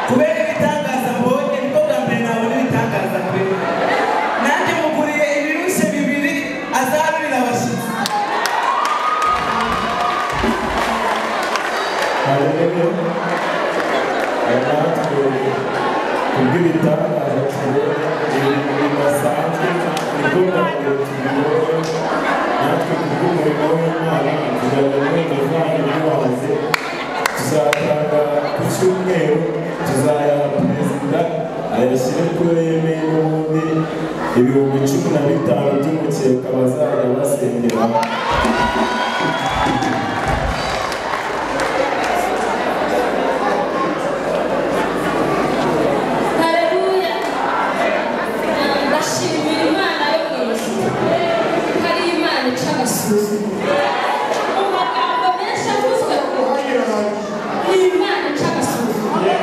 Speaker 21: Kubera ibitangaza mbonye nibwo bwa mbere nabona ibitangaza kuri we. Nanjye muguriye ibirushe 2 azabira abashyitsi.
Speaker 7: Haleluya. Natwe kubw'ibitangaza tubonye ibintu bidasanzwe nibwo bwa mbere tubibonye. Natwe kubw'umurimo w'Imana tuzajya n'umuvandimwe wazo tuzatanga ku cyumweru tuzayaha perezida ayashyire kuri yemeye n'ubundi 15,000 by'umukeka bazajya basengera.
Speaker 3: Haleluya. Ndashimira Imana yo mu ijuru. Hari Imana ica agasuzuguro. Mu magambo menshi avuzwe ko iyi Imana ica agasuzuguro.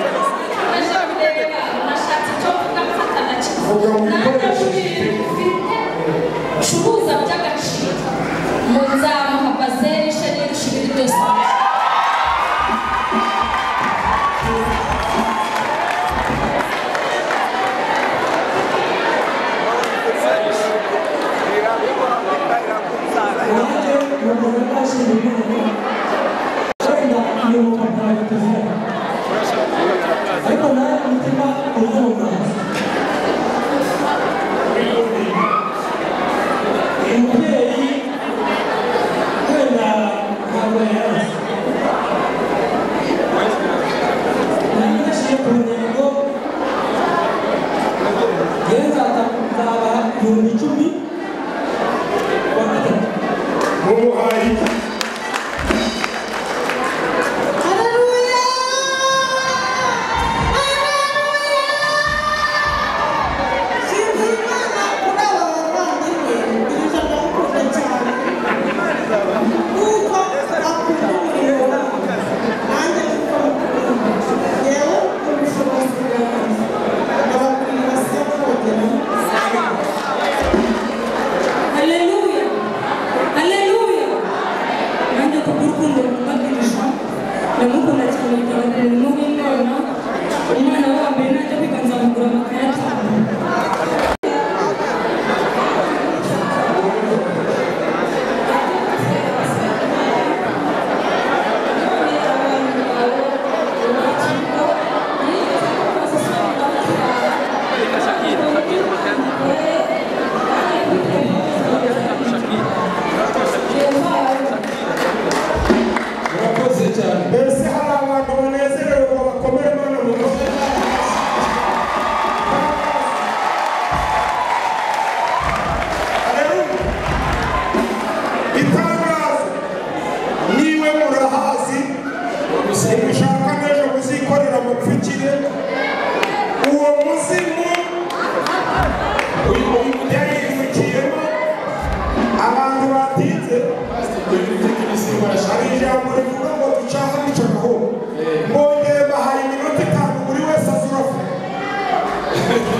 Speaker 3: Naje kureba nashatse icyo mvuga mfata na kimwe. Nanjye muri ibi bifite curuza by'agaciro. Muzamuha bazeri n'irusha ibindi byose.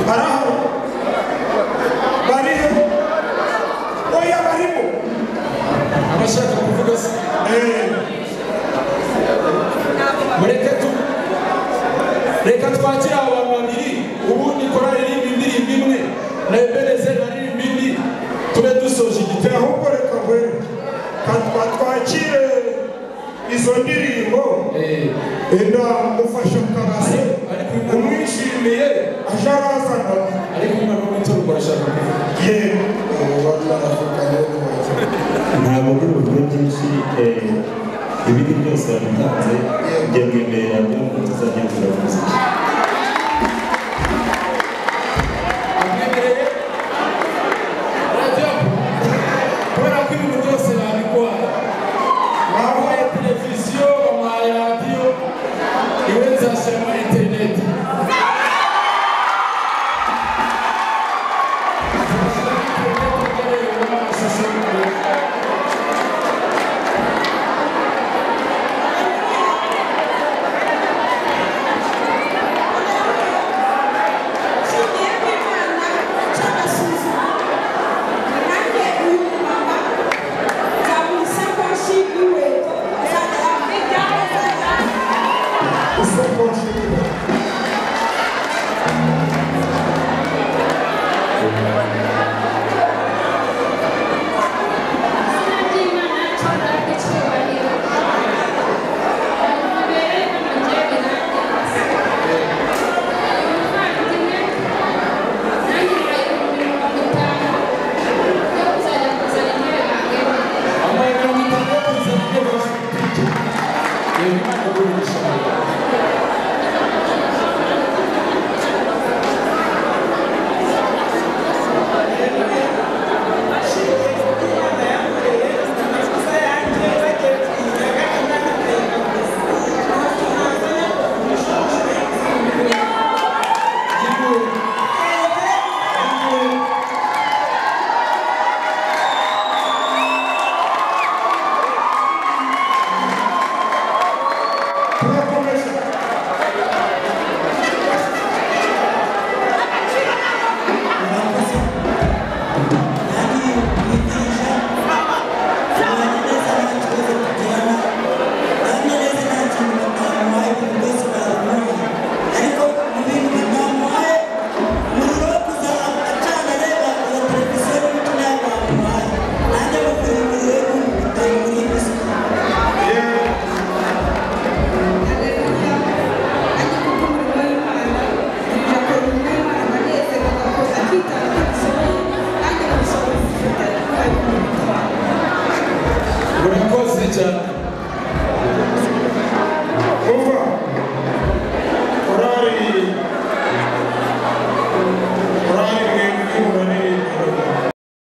Speaker 8: baraho bariho oya barimo
Speaker 11: abashaka kuvuga se reka twakire abantu babiri ubundi korari iririmba indirimbo imwe na ebeneze baririmba indi tube dusoje igitero
Speaker 8: ahubwo reka ngwere twakire izo ndirimbo enda mufashe mukabase umwishimiye aje arazana
Speaker 11: ariko umwana w'umutora urashaka kuvuga
Speaker 7: ntabwo ndi buvuge byinshi ibindi byose babitanze njye mwemera